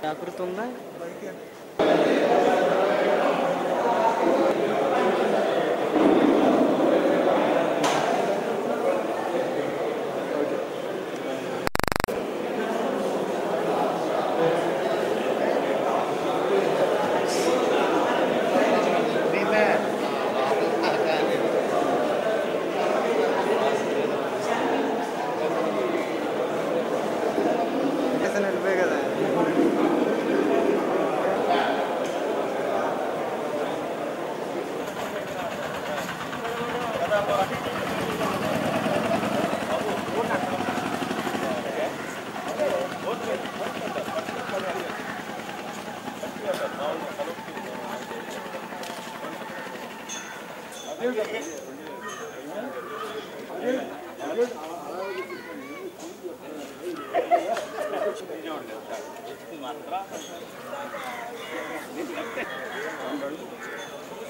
జాగ్రత్త ఉందా?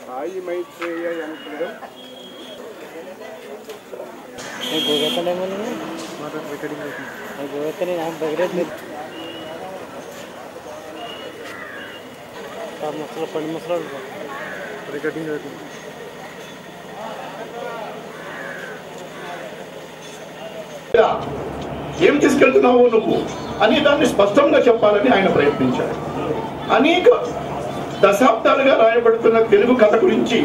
సాయి మైత్రేయ యంత్రం రికార్డింగ్ అవుతుంది. ఏం తీసుకెళ్తున్నావు నువ్వు అని దాన్ని స్పష్టంగా చెప్పాలని ఆయన ప్రయత్నించారు. అనేక దశాబ్దాలుగా రాయబడుతున్న తెలుగు కథ గురించి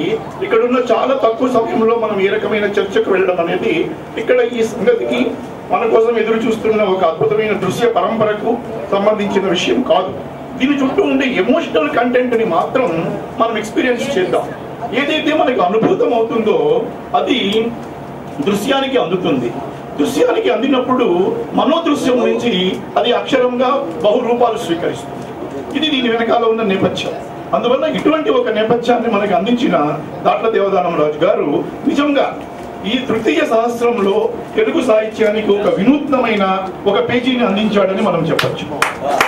ఇక్కడున్న చాలా తక్కువ సమయంలో మనం ఏ రకమైన చర్చకు వెళ్ళడం అనేది ఇక్కడ ఈ సంగతికి మన కోసం ఎదురు చూస్తున్న ఒక అద్భుతమైన దృశ్య పరంపరకు సంబంధించిన విషయం కాదు. దీని చుట్టూ ఉండే ఎమోషనల్ కంటెంట్ ని మాత్రం మనం ఎక్స్పీరియన్స్ చేద్దాం. ఏదైతే మనకు అనుభూతం అవుతుందో అది దృశ్యానికి అందుతుంది. దృశ్యానికి అందినప్పుడు మనోదృశ్యం నుంచి అది అక్షరంగా బహురూపాలు స్వీకరిస్తుంది. ఇది దీని వెనకాల ఉన్న నేపథ్యం. అందువల్ల ఇటువంటి ఒక నేపథ్యాన్ని మనకు అందించిన దాట్ల దేవదానం రాజు గారు నిజంగా ఈ తృతీయ సహస్రంలో తెలుగు సాహిత్యానికి ఒక వినూత్నమైన ఒక పేజీని అందించాడని మనం చెప్పచ్చు.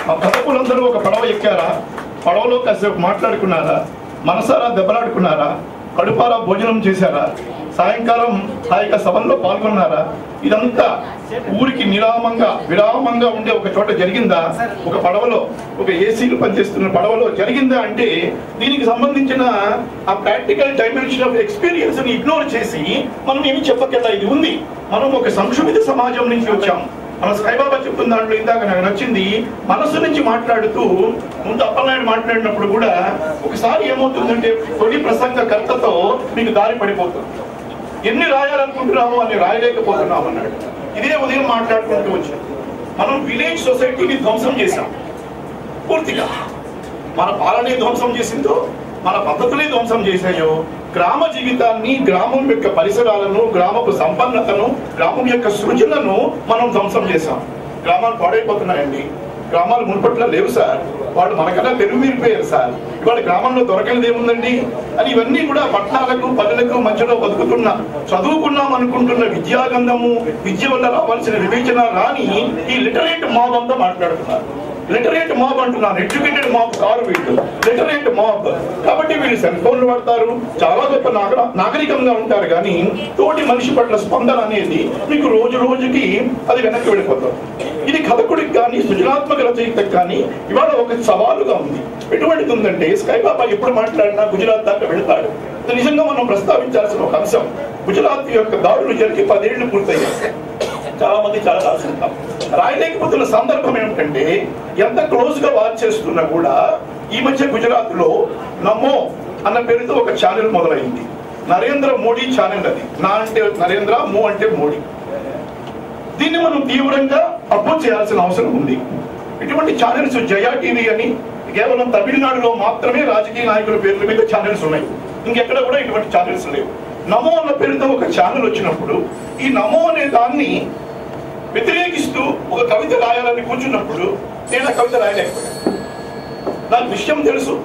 ఆ కథకులందరూ ఒక పడవ ఎక్కారా, పడవలో కాసేపు మాట్లాడుకున్నారా, మనసారా దెబ్బలాడుకున్నారా, కడుపారా భోజనం చేశారా, సాయంకాలం హాయిగా సభల్లో పాల్గొన్నారా, ఇదంతా ఊరికి విరామంగా ఉండే ఒక చోట జరిగిందా, ఒక పడవలో ఒక ఏసీలు పనిచేస్తున్న పడవలో జరిగిందా అంటే దీనికి సంబంధించిన ఆ ప్రాక్టికల్ డైమెన్షన్ ఆఫ్ ఎక్స్పీరియన్స్ ని ఇగ్నోర్ చేసి మనం ఏమి చెప్పగల ఇది ఉంది. మనం ఒక సంక్షుభిత సమాజం నుంచి వచ్చాం. మన సాయిబాబా చెప్తున్న దాంట్లో ఇందాక నాకు నచ్చింది, మనసు నుంచి మాట్లాడుతూ ముందు అప్పలనాయుడు మాట్లాడినప్పుడు కూడా ఒకసారి ఏమవుతుందంటే తొలి ప్రసంగ కర్తతో మీకు దారి పడిపోతుంది. ఎన్ని రాయాలనుకుంటున్నాము అని రాయలేకపోతున్నాము అన్నాడు. ఇదే ఉదయం మాట్లాడుకుంటూ వచ్చాం. మనం విలేజ్ సొసైటీని ధ్వంసం చేశాం పూర్తిగా. మన పాలనే ధ్వంసం చేసిందో, మన పద్ధతులే ధ్వంసం చేశాయో, గ్రామ జీవితాన్ని, గ్రామం యొక్క పరిసరాలను, గ్రామపు సంపన్నతను, గ్రామం యొక్క సృజనను మనం ధ్వంసం చేశాం. గ్రామాలు పాడైపోతున్నాయండి. గ్రామాలు మునుపట్ల లేవు సార్, వాళ్ళు మనకన్నా పెరుగు మీరిపోయారు సార్. ఇవాళ గ్రామంలో దొరకనిది ఏముందండి అని ఇవన్నీ కూడా పట్టణాలకు పల్లెలకు మధ్యలో బతుకుతున్న, చదువుకున్నాం అనుకుంటున్న విద్యాగంధము, విద్య వల్ల రావాల్సిన వివేచన రాని ఈ లిటరేట్ మాబ్ అంతా మాట్లాడుతున్నారు. లిటరేట్ మాబ్ అంటున్నాను, ఎడ్యుకేటెడ్ మాబ్ కారు వీళ్ళు, లిటరేట్ మాబ్. కాబట్టి వీళ్ళు సెల్ ఫోన్లు వాడతారు, చాలా గొప్ప నాగరికంగా ఉంటారు, కానీ తోటి మనిషి పట్ల స్పందన అనేది మీకు రోజు రోజుకి అది వెనక్కి వెళ్ళిపోతారు. ఇది కథకుడికి కానీ సృజనాత్మక రచయితకు కానీ ఇవాళ ఒక సవాలుగా ఉంది. ఎటువంటిది ఉందంటే, సాయిబాబా ఎప్పుడు మాట్లాడినా గుజరాత్ దాకా వెళ్తాడు. నిజంగా మనం ప్రస్తావించాల్సిన ఒక అంశం, గుజరాత్ యొక్క దాడులు జరిగి 10 ఏళ్లు పూర్తయ్యాయి. చాలా మంది చాలా రాసుకుంటాం, రాయలేకపోతున్న సందర్భం ఏమిటంటే ఎంత క్లోజ్ గా వాచ్ చేస్తున్నా కూడా ఈ మధ్య గుజరాత్ లో నమో అన్న పేరుతో ఒక ఛానల్ మొదలైంది. నరేంద్ర మోడీ ఛానల్ అది. నా అంటే నరేంద్ర, మో అంటే మోడీ. దీన్ని మనం తీవ్రంగా అపోజ్ చేయాల్సిన అవసరం ఉంది. ఇటువంటి ఛానల్స్ జయా టీవీ అని కేవలం తమిళనాడులో మాత్రమే రాజకీయ నాయకుల పేర్ల మీద ఛానల్స్ ఉన్నాయి, ఇంకెక్కడ కూడా ఇటువంటి ఛానల్స్ లేవు. నమో అన్న పేరుతో ఒక ఛానల్ వచ్చినప్పుడు ఈ నమో అనే దాన్ని వ్యతిరేకిస్తూ ఒక కవిత రాయాలని కూర్చున్నప్పుడు నేను ఆ కవిత రాయలేకపోయాను. నాకు విషయం తెలుసు,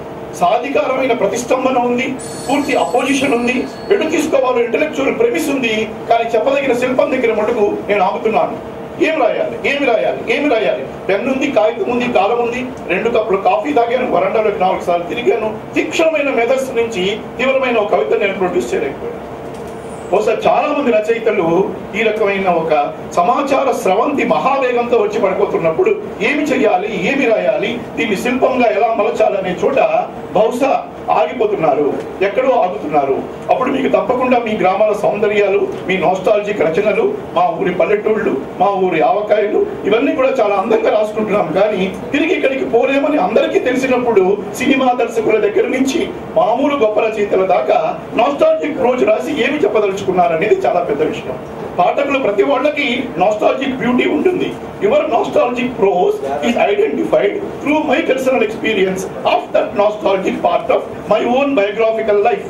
సాధికారమైన ప్రతిష్టంభన ఉంది, పూర్తి అపోజిషన్ ఉంది, ఎటు తీసుకోవాలో ఇంటలెక్చువల్ ప్రెమిస్ ఉంది, కానీ చెప్పదగిన శిల్పం దగ్గర మటుకు నేను ఆగుతున్నాను. ఏం రాయాలి, ఏమి రాయాలి? పెన్ను ఉంది, కాగితం ఉంది, కాలం ఉంది, 2 కప్పులు కాఫీ తాగాను, వరండాలోకి 4 సార్లు తిరిగాను. తీక్షణమైన మెథడ్స్ నుంచి తీవ్రమైన ఒక కవిత నేను ప్రొడ్యూస్ చేయలేకపోయాను. బహుశా చాలా మంది రచయితలు ఈ రకమైన ఒక సమాచార స్రవంతి మహావేగంతో వచ్చి పడిపోతున్నప్పుడు ఏమి చెయ్యాలి, ఏమి రాయాలి, దీన్ని శిల్పంగా ఎలా మలచాలనే చోట బహుశా ఆగిపోతున్నారు, ఎక్కడో ఆగుతున్నారు. అప్పుడు మీకు తప్పకుండా మీ గ్రామాల సౌందర్యాలు, మీ నోస్టాలజిక్ రచనలు, మా ఊరి పల్లెటూళ్ళు, మా ఊరి ఆవకాయలు ఇవన్నీ కూడా చాలా అందంగా రాసుకుంటున్నాం. కానీ తిరిగి ఇక్కడికి పోలేమని అందరికీ తెలిసినప్పుడు సినిమా దర్శకుల దగ్గర నుంచి మామూలు గొప్ప రచయితల దాకా నోస్టాలజిక్ ప్రోజ్ రాసి ఏమి చెప్పదలుచుకున్నారనేది చాలా పెద్ద విషయం. పాఠకులు ప్రతి వాళ్ళకి నాస్టాలజిక్ బ్యూటీ ఉంటుంది. Your nostalgic prose is identified through my personal experience of that nostalgic part of my own biographical life.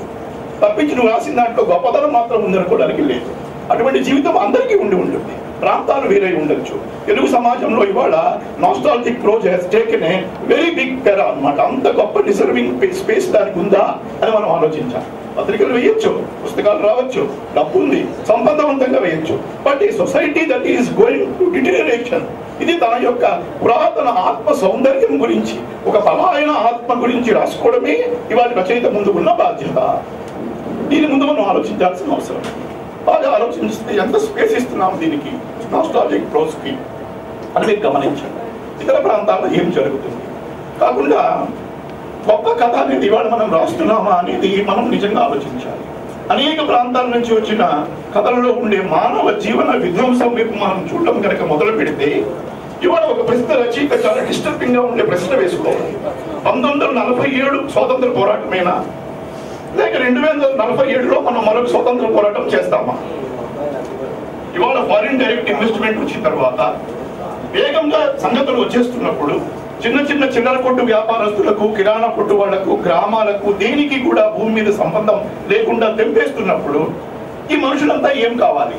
తప్పించి నువ్వు రాసిన దాంట్లో గొప్పతనం మాత్రం ఉందనుకోవడానికి లేదు. అటువంటి జీవితం అందరికీ ఉండి ఉంటుంది, ప్రాంతాలు వేరే ఉండొచ్చు. తెలుగు సమాజంలో ఇవాళ nostalgic prose has taken a very big పెరా అన్నమాట. అంత గొప్ప డిజర్వింగ్ స్పేస్ దానికి ఉందా అని మనం ఆలోచించాలి. పత్రికలు వేయొచ్చు, పుస్తకాలు రావచ్చు, డబ్బు ఉంది, సంపదవంతంగా వేయొచ్చు. బట్ ఈ society that is going to deterioration, ఇది తన యొక్క పురాతన ఆత్మ సౌందర్యం గురించి, ఒక బలమైన ఆత్మ గురించి రాసుకోవడమే ఇవాళ రచయిత ముందు ఉన్న బాధ్యత. దీని ముందు మనం ఆలోచించాల్సిన అవసరం. బాగా ఆలోచిస్తే ఎంత స్పేస్ ఇస్తున్నాం దీనికి, నాస్టాలజిక్ ప్రోస్కి అని మీరు గమనించండి. ఇతర ప్రాంతాల్లో ఏం జరుగుతుంది కాకుండా గొప్ప కథ అనేది ఇవాళ మనం రాస్తున్నామా అనేది మనం నిజంగా ఆలోచించాలి. అనేక ప్రాంతాల నుంచి వచ్చిన కథలలో ఉండే మానవ జీవన విధ్వంసం వైపు మనం చూడటం కనుక మొదలు పెడితే ఇవాళ ఒక ప్రశ్న రచయిత చాలా డిస్టర్బింగ్ గా ఉండే ప్రశ్న వేసుకోవాలి. 1947 స్వాతంత్ర పోరాటమేనా, లేక 2047లో మనం మరొక స్వతంత్ర పోరాటం చేస్తామా? ఇవాళ ఫారిన్ డైరెక్ట్ ఇన్వెస్ట్మెంట్ వచ్చిన తర్వాత వేగంగా సంగతులు వచ్చేస్తున్నప్పుడు చిన్న చిన్న చిల్లర కొట్టు వ్యాపారస్తులకు, కిరాణా కొట్టు వాళ్లకు, గ్రామాలకు దేనికి కూడా భూమి మీద సంబంధం లేకుండా తెంపేస్తున్నప్పుడు ఈ మనుషులంతా ఏం కావాలి?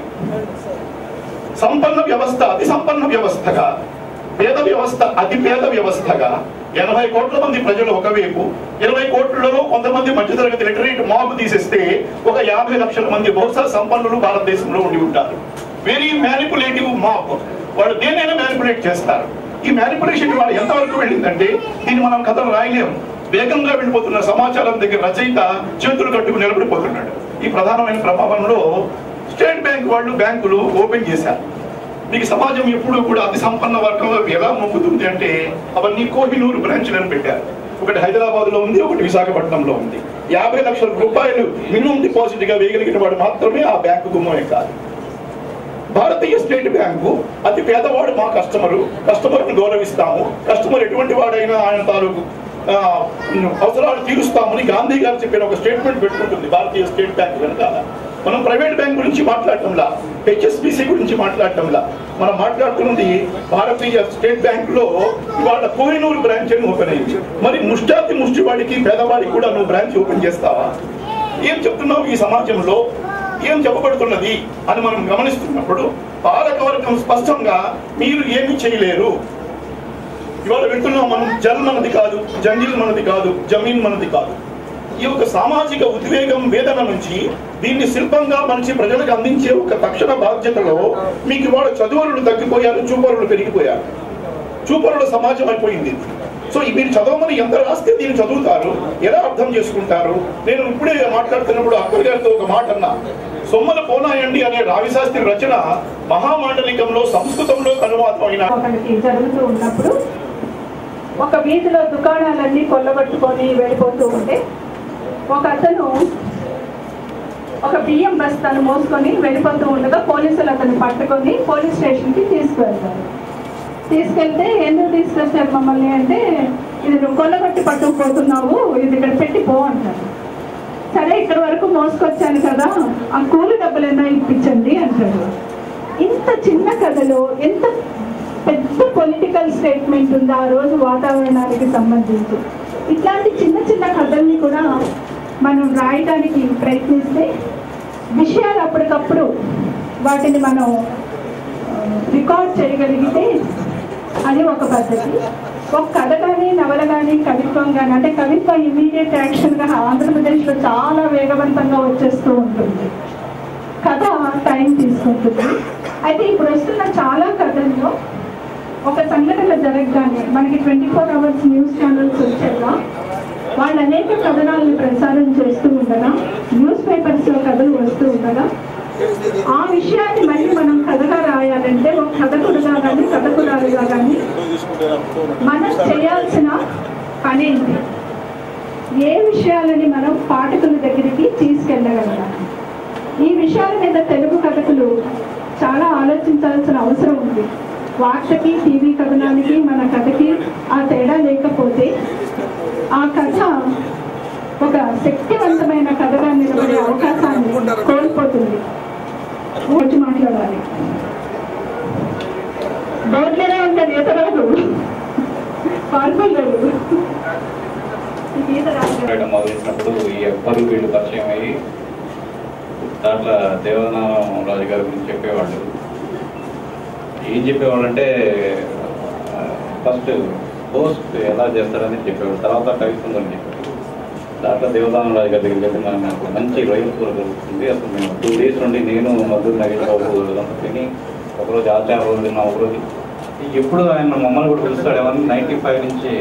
సంపన్న వ్యవస్థ అతి సంపన్న వ్యవస్థగా, పేద వ్యవస్థ అతి పేద వ్యవస్థగా, 80 కోట్ల మంది ప్రజలు ఒకవైపు, 20 కోట్లలో కొంతమంది మధ్యతరగతి లిటరేట్ మాబ్ తీసేస్తే ఒక 50 లక్షల మంది బహుశా సంపన్నులు భారతదేశంలో ఉండి ఉంటారు. Very manipulative mob. వాళ్ళు దేనైనా మ్యానిపులేట్ చేస్తారు. ఈ మ్యానిపులేషన్ వాళ్ళు ఎంతవరకు వెళ్ళిందంటే దీన్ని మనం కథలు రాయలేము. వేగంగా వెళ్ళిపోతున్న సమాచారం దగ్గర రచయిత చేతులు కట్టుకు నిలబడిపోతున్నాడు. ఈ ప్రధానమైన ప్రభావంలో స్టేట్ బ్యాంక్ వాళ్ళు బ్యాంకులు ఓపెన్ చేశారు. మీకు సమాజం ఎప్పుడు కూడా అతి సంపన్న వర్గంలో ఎలా మొక్కుతుంది అంటే అవన్నీ కోహినూరు బ్రాంచ్లను పెట్టారు. ఒకటి హైదరాబాద్ లో ఉంది, ఒకటి విశాఖపట్నంలో ఉంది. 50 లక్షల రూపాయలు మినిమం డిపాజిట్ గా వేయగలిగిన వాడు మాత్రమే ఆ బ్యాంకు గుమ్మమే కాదు. భారతీయ స్టేట్ బ్యాంకు అతి పేదవాడు మా కస్టమర్ను గౌరవిస్తాము, కస్టమర్ ఎటువంటి వాడైనా ఆయన తాలూకు అవసరాలు తీరుస్తామని గాంధీ గారు చెప్పిన ఒక స్టేట్మెంట్ పెట్టుకుంటుంది భారతీయ స్టేట్ బ్యాంక్ వెనకాల. మనం ప్రైవేట్ బ్యాంక్ గురించి మాట్లాడటంలా, హెచ్ఎస్బిసి గురించి మాట్లాడటంలా, మనం మాట్లాడుతున్నది భారతీయ స్టేట్ బ్యాంక్ లో ఇవాళ కోహినూరు బ్రాంచ్ అని ఓపెన్ అయింది. మరి ముష్టి వాడికి పేదవాడికి కూడా నువ్వు బ్రాంచ్ ఓపెన్ చేస్తావా? ఏం చెప్తున్నావు ఈ సమాజంలో, ఏం చెప్పబడుతున్నది అని మనం గమనిస్తున్నప్పుడు పాలకవర్గం స్పష్టంగా మీరు ఏమి చేయలేరు. ఇవాళ వెళ్తున్నాం మనం, జల్ మనది కాదు, జంగిల్ మనది కాదు, జమీన్ మనది కాదు. ఈ యొక్క సామాజిక ఉద్వేగం, వేదన నుంచి దీన్ని శిల్పంగా మంచి ప్రజలకు అందించే ఒక తక్షణ బాధ్యతలో మీకు ఇవాళ చదువులు తగ్గిపోయారు, చూపరులు పెరిగిపోయారు. చూపరుల సమాజం అయిపోయింది. సో మీరు చదవమని ఎంత రాస్తే దీన్ని చదువుతారు, ఎలా అర్థం చేసుకుంటారు? నేను ఇప్పుడే మాట్లాడుతున్నప్పుడు అక్బర్ గారితో ఒక మాట అన్నా, సొమ్మలు పోనాయండి అనే రావిశాస్త్రి రచన మహామాండలికంలో సంస్కృతంలో అనువాదం అయిన జరుగుతూ ఉన్నప్పుడు ఒక వీధిలో దుకాణాలన్నీ కొల్లగొట్టుకొని వెళ్ళిపోతూ ఉంటే ఒక అతను ఒక బియ్యం బస్తాను మోసుకొని వెళ్ళిపోతూ ఉండగా పోలీసులు అతను పట్టుకొని పోలీస్ స్టేషన్కి తీసుకువెళ్తారు. తీసుకెళ్తే ఎందుకు తీసుకొచ్చారు మమ్మల్ని అంటే, ఇది నువ్వు కొల్లగొట్టి పట్టుకుపోతున్నావు, ఇది ఇక్కడ పెట్టి పో అంటారు. సరే ఇక్కడ వరకు మోసుకొచ్చాను కదా, ఆ కూలి డబ్బులైనా ఇప్పించండి అంటారు. ఇంత చిన్న కథలో ఎంత పెద్ద పొలిటికల్ స్టేట్మెంట్ ఉంది ఆ రోజు వాతావరణానికి సంబంధించి. ఇట్లాంటి చిన్న చిన్న కథల్ని కూడా మనం రాయడానికి ప్రయత్నిస్తే విషయాలు అప్పటికప్పుడు వాటిని మనం రికార్డ్ చేయగలిగితే అది ఒక పద్ధతి. ఒక కథ కానీ, నవల కానీ, కవిత్వం కానీ, అంటే కవిత్వం ఇమీడియట్ యాక్షన్గా ఆంధ్రప్రదేశ్లో చాలా వేగవంతంగా వచ్చేస్తూ ఉంటుంది. కథ టైం తీసుకుంటుంది. అయితే ఇప్పుడు వస్తున్న చాలా కథల్లో ఒక సంఘటన జరగగానే మనకి 24 hours న్యూస్ ఛానల్స్ వచ్చాక వాళ్ళు అనేక కథనాలను ప్రసారం చేస్తూ ఉండగా, న్యూస్ పేపర్స్లో కథలు వస్తూ ఉండగా కదా, ఆ విషయాన్ని మళ్ళీ మనం కథగా రాయాలంటే ఒక కథకుడుగా కానీ కథకురాలుగా కానీ మనం చేయాల్సిన పని ఏంటి, ఏ విషయాలని మనం పాఠకుల దగ్గరికి తీసుకెళ్ళగలగాలి. ఈ విషయాల మీద తెలుగు కథకులు చాలా ఆలోచించాల్సిన అవసరం ఉంది. వార్తకి టీవీ కథనానికి మన కథకి ఆ తేడా లేకపోతే ఆ కథ ఒక శక్తివంతమైన కథగా నిలబడే అవకాశాన్ని కోల్పోతుంది. వచ్చి మాట్లాడాలి, బోర్డులోనే ఉంటుంది ఎతరాదు పాల్గొనలేదు. మొదలెట్టినప్పుడు ఈ ఎవ్వరు వీళ్ళు పరిచయం అయ్యి దాంట్లో దేవనారాయణ రాజు గారి గురించి చెప్పేవాళ్ళు. ఏం చెప్పేవాళ్ళు అంటే ఫస్ట్ పోస్ట్ ఎలా చేస్తారని చెప్పేవాళ్ళు, తర్వాత టైప్స్ ఉందని చెప్పేవాళ్ళు. దాంట్లో దేవదానం రాజు గారి దగ్గర చెప్పి నాకు మంచి రొయ్యల కూర దొరుకుతుంది. అసలు మేము 2 days నుండి నేను మధుర నగేష్ బాబు తిని ఒకరోజు ఆచార రోజు తిన్నా, ఒకరోజు ఎప్పుడు ఆయన మమ్మల్ని కూడా పిలుస్తాడు. ఏమన్నా 95 నుంచి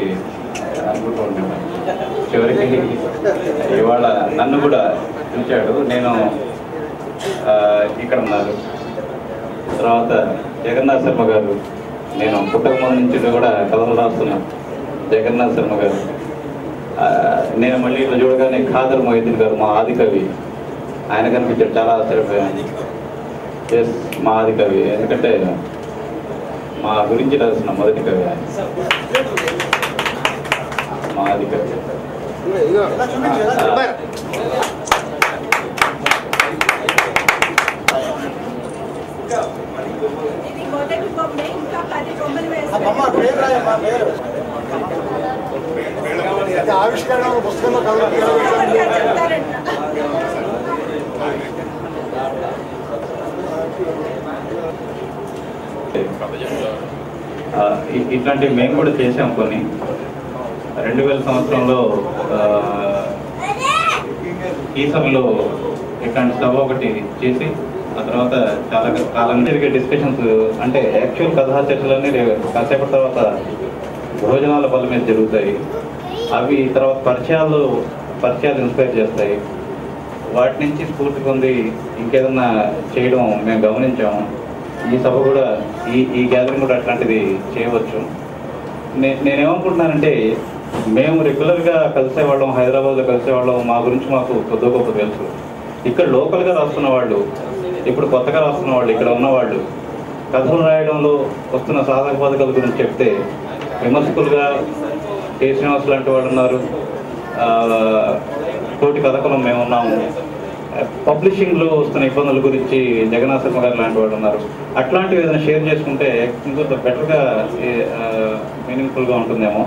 అనుకుంటూ ఉంటాను. చివరికి ఇవాళ నన్ను కూడా పిలిచాడు. నేను ఇక్కడ ఉన్నారు. తర్వాత జగన్నాథ్ శర్మ గారు, నేను పుట్టక ముందు నుంచి కూడా కథలు రాస్తున్నాను. జగన్నాథ్ శర్మ గారు, నేను మళ్ళీ ఇట్లా చూడగానే ఖాదర్ మొహిద్దీన్ గారు, మా ఆది కవి, ఆయన కనిపించాడు. చాలా ఆశ్చర్యపోయాను. ఎస్, మా ఆది కవి, ఎందుకంటే మా గురించి రాసిన మొదటి కవి ఆయన, మా ఆది కవి. ఆవిష్కరణ పుస్తకంలో ఇట్లాంటివి మేము కూడా చేసాం కొన్ని. 2000 సంవత్సరంలో ఈ సభలో ఇట్లాంటి సభ ఒకటి చేసి ఆ తర్వాత చాలా కాలం జరిగే డిస్కషన్స్, అంటే యాక్చువల్ కథా చర్చలన్నీ కాసేపటి తర్వాత భోజనాల బల్ల మీద జరుగుతాయి. అవి తర్వాత పరిచయాలు ఇన్స్పైర్ చేస్తాయి. వాటి నుంచి స్ఫూర్తి పొంది ఇంకేదన్నా చేయడం మేము గమనించాము. ఈ సభ కూడా ఈ గ్యాదరింగ్ కూడా అట్లాంటిది చేయవచ్చు. నేనేమనుకుంటున్నానంటే, మేము రెగ్యులర్గా కలిసేవాళ్ళం, హైదరాబాద్లో కలిసేవాళ్ళం, మా గురించి మాకు కొద్ది గొప్ప తెలుసు. ఇక్కడ లోకల్గా రాస్తున్న వాళ్ళు, ఇప్పుడు కొత్తగా రాస్తున్న వాళ్ళు, ఇక్కడ ఉన్నవాళ్ళు కథలు రాయడంలో వస్తున్న సాధక బాధకాల గురించి చెప్తే విమర్శకులుగా కే శ్రీనివాస్ లాంటి వాళ్ళు ఉన్నారు, తోటి కథకులం మేము ఉన్నాము. పబ్లిషింగ్లో వస్తున్న ఇబ్బందుల గురించి జగన్నాథ్ శర్మ గారు లాంటి వాళ్ళు ఉన్నారు. అట్లాంటివి ఏదైనా షేర్ చేసుకుంటే ఇంకొంత బెటర్గా మీనింగ్ఫుల్గా ఉంటుందేమో.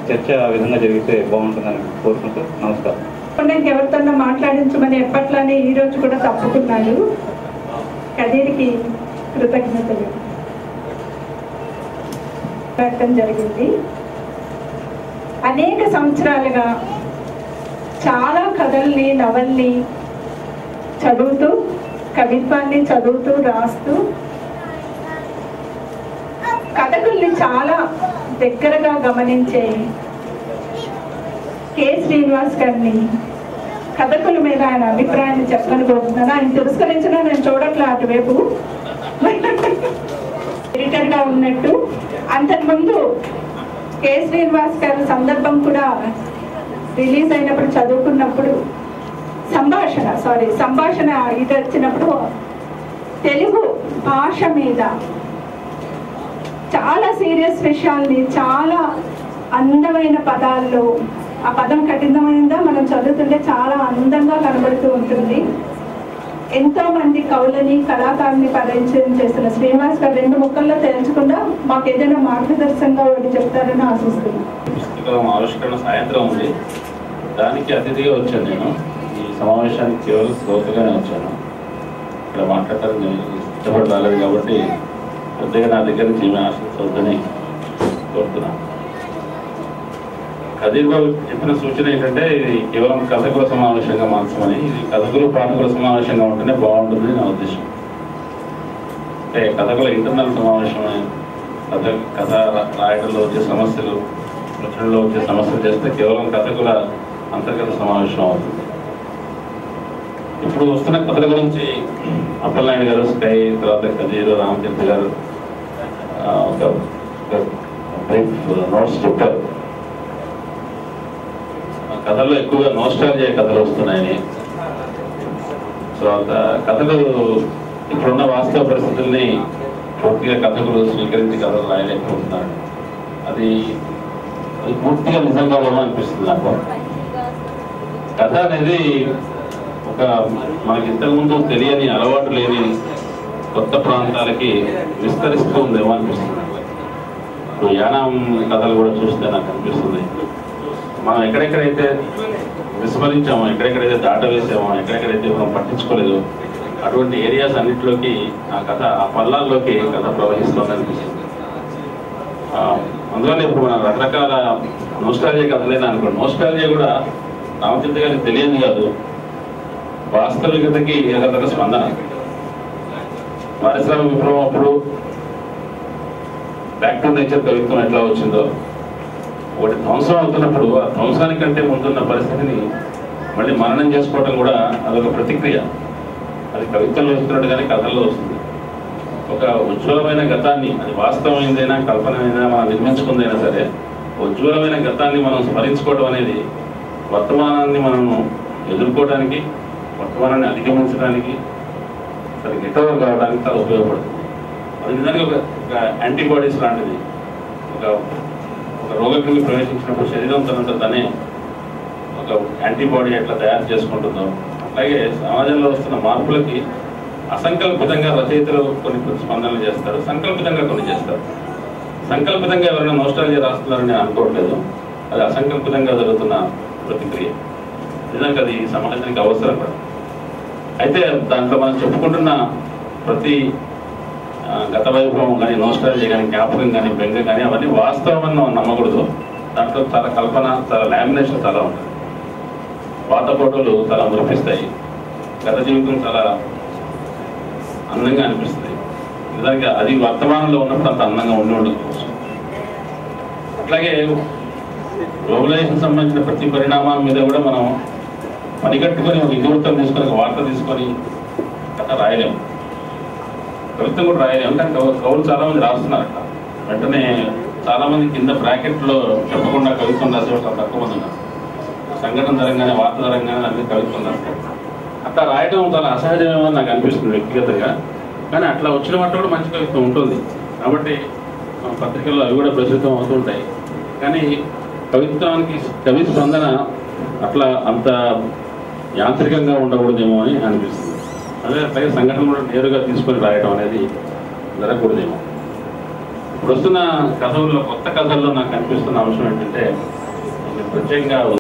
చర్చ ఆ విధంగా జరిగితే బాగుంటుందని కోరుకుంటూ నమస్కారం. ఎవరితోనో మాట్లాడించమని ఎప్పట్లానే ఈ రోజు కూడా తప్పుకున్నాడు. కదీరికి కృతజ్ఞతలు పెట్టడం జరిగింది. అనేక సంవత్సరాలుగా చాలా కథల్ని, నవల్ని చదువుతూ, కవిత్వాన్ని చదువుతూ, రాస్తూ కథకుల్ని చాలా దగ్గరగా గమనించే కె శ్రీనివాస్ గారిని కథకుల మీద ఆయన అభిప్రాయాన్ని చెప్పనుకుంటున్నాను. ఆయన తిరస్కరించినా నేను చూడట్లే అటువైపు ఎడిటర్గా ఉన్నట్టు. అంతకుముందు కె శ్రీనివాస్ గారి సందర్భం కూడా రిలీజ్ అయినప్పుడు చదువుకున్నప్పుడు సంభాషణ ఇది వచ్చినప్పుడు తెలుగు భాష మీద చాలా సీరియస్ విషయాల్ని చాలా అందమైన పదాల్లో, ఆ పదం కఠినమైందా మనం చదువుతుంటే చాలా అందంగా కనబడుతూ ఉంటుంది. ఎంతో మంది కవులని, కళాకారుని పరిచయం చేసిన శ్రీనివాస్ గారు 2 ముక్కల్లో తెలుసుకుండా మాకు ఏదైనా మార్గదర్శకంగా ఒకటి చెప్తారని ఆశిస్తున్నాను. పుస్తకం ఆవిష్కరణ సాయంత్రం ఉంది, దానికి అతిథిగా వచ్చాను. నేను ఈ సమావేశానికి కేవలం శ్రోతగానే వచ్చాను. ఇక్కడ మాట్లాడటానికి ఇష్టపడి రాలేదు కాబట్టి కొద్దిగా నా దగ్గర నుంచి ఏమి ఆశించవద్దని కోరుతున్నాను. కదీర్ బాబు చెప్పిన సూచన ఏంటంటే, ఇది కేవలం కథకుల సమావేశంగా మార్చమని. ఇది కథకులు పాఠకుల సమావేశంగా ఉంటేనే బాగుంటుంది నా ఉద్దేశం. అంటే కథకుల ఇంటర్నల్ సమావేశమే. కథ రాయడంలో వచ్చే సమస్యలు, రచనలో వచ్చే సమస్యలు చేస్తే కేవలం కథకుల అంతర్గత సమావేశం అవుతుంది. ఇప్పుడు వస్తున్న కథల గురించి అప్పలనాయుడు గారు, స్కై, తర్వాత కజీరు, రామతీర్థ గారు ఒక నోట్స్ చెప్పారు. కథల్లో ఎక్కువగా నోస్టాల్జియా కథలు వస్తున్నాయని. సో కథలు ఇప్పుడున్న వాస్తవ పరిస్థితుల్ని పూర్తిగా కథకులు స్వీకరించి కథలు రాయలేకపోతున్నారు. అది పూర్తిగా నిజం కావాలో అనిపిస్తుంది నాకు. కథ అనేది ఒక మనకి ఇంతకుముందు తెలియని, అలవాటు లేని కొత్త ప్రాంతాలకి విస్తరిస్తూ ఉందేమో అనిపిస్తుంది. ఇప్పుడు యానాం కథలు కూడా చూస్తే నాకు అనిపిస్తుంది, మనం ఎక్కడెక్కడైతే విస్మరించామో, ఎక్కడెక్కడైతే దాటవేసామో, ఎక్కడెక్కడైతే మనం పట్టించుకోలేదు, అటువంటి ఏరియాస్ అన్నింటిలోకి ఆ కథ, ఆ పల్లాల్లోకి కథ ప్రవహిస్తుంది అనిపిస్తుంది. అందువల్ల ఇప్పుడు మనం రకరకాల నోస్టాల్జియా కథలేనా అనుకోండి. నోస్టాల్జియా కూడా రామతీర్థ గారికి తెలియదు కాదు, వాస్తవికతకి రకరకాల స్పందన. పారిశ్రామిక విప్లవం అప్పుడు బ్యాక్ టు నేచర్ కవిత్వం ఎట్లా వచ్చిందో, ఒకటి ధ్వంసం అవుతున్నప్పుడు ఆ ధ్వంసానికంటే ముందున్న పరిస్థితిని మళ్ళీ మననం చేసుకోవడం కూడా అదొక ప్రతిక్రియ. అది కవిత్వంలో వస్తున్నట్టుగానే కథల్లో వస్తుంది. ఒక ఉజ్వలమైన గతాన్ని, అది వాస్తవమైందైనా కల్పనైనా మనం నిర్మించుకుందైనా సరే, ఉజ్వలమైన గతాన్ని మనం స్మరించుకోవడం అనేది వర్తమానాన్ని మనం ఎదుర్కోవడానికి, వర్తమానాన్ని అధిగమించడానికి, అది రికవర్ కావడానికి చాలా ఉపయోగపడుతుంది. అది నిజానికి ఒక యాంటీబాడీస్ లాంటిది. ఒక రోగక్రిమి ప్రవేశించినప్పుడు శరీరం తనంత తనే ఒక యాంటీబాడీ ఎట్లా తయారు చేసుకుంటుందో, అలాగే సమాజంలో వస్తున్న మార్పులకి అసంకల్పితంగా రచయితలు కొన్ని స్పందనలు చేస్తారు, సంకల్పితంగా కొన్ని చేస్తారు. సంకల్పితంగా ఎవరైనా నోస్టాల్జియా రాస్తున్నారని నేను అనుకోవట్లేదు, అది అసంకల్పితంగా జరుగుతున్న ప్రతిక్రియ. నిజానికి అది సమాజానికి అవసరం కూడా. అయితే దాంట్లో మనం చెప్పుకుంటున్న ప్రతి గత వైభవం కానీ, నోస్టాల్జియా కానీ, జ్ఞాపకం కానీ, బెంగ కానీ, అవన్నీ వాస్తవమని మనం నమ్మకూడదు. దాంట్లో చాలా కల్పన, చాలా లామినేషన్ చాలా ఉంటుంది. పాత ఫోటోలు చాలా మురిపిస్తాయి, గత జీవితం చాలా అందంగా అనిపిస్తుంది. నిజానికి అది వర్తమానంలో ఉన్నప్పుడు అంత అందంగా ఉండి ఉండకపోవచ్చు. అట్లాగే గ్లోబలైజేషన్ సంబంధించిన ప్రతి పరిణామాల మీద కూడా మనం పనిగట్టుకొని ఒక ఇతివృత్తం తీసుకొని, ఒక వార్త తీసుకొని కథ రాయలేము, కవిత్వం కూడా రాయలేము. కానీ కవులు చాలా మంది రాస్తున్నారు అట్లా. వెంటనే చాలా మంది కింద బ్రాకెట్లో చెప్పకుండా కవిత్వం రాసే చాలా తక్కువ మంది ఉన్నారు. సంఘటన తరంగానే, వార్త తరంగానే దానికి కవిత్వం రాస్తారు. అట్లా రాయడం చాలా అసహజమేమో నాకు అనిపిస్తుంది వ్యక్తిగతంగా. కానీ అట్లా వచ్చిన వాటి కూడా మంచి కవిత్వం ఉంటుంది. కాబట్టి మన పత్రికల్లో అవి కూడా ప్రచురితం అవుతుంటాయి. కానీ కవిత్వానికి కవి స్పందన అట్లా అంత యాంత్రికంగా ఉండకూడదేమో అని అనిపిస్తుంది. అట్లాగే సంఘటన కూడా నేరుగా తీసుకొని రాయడం అనేది జరగకూడదేమో. ఇప్పుడు వస్తున్న కథల్లో, కొత్త కథల్లో నాకు అనిపిస్తున్న అంశం ఏంటంటే, ప్రత్యేకంగా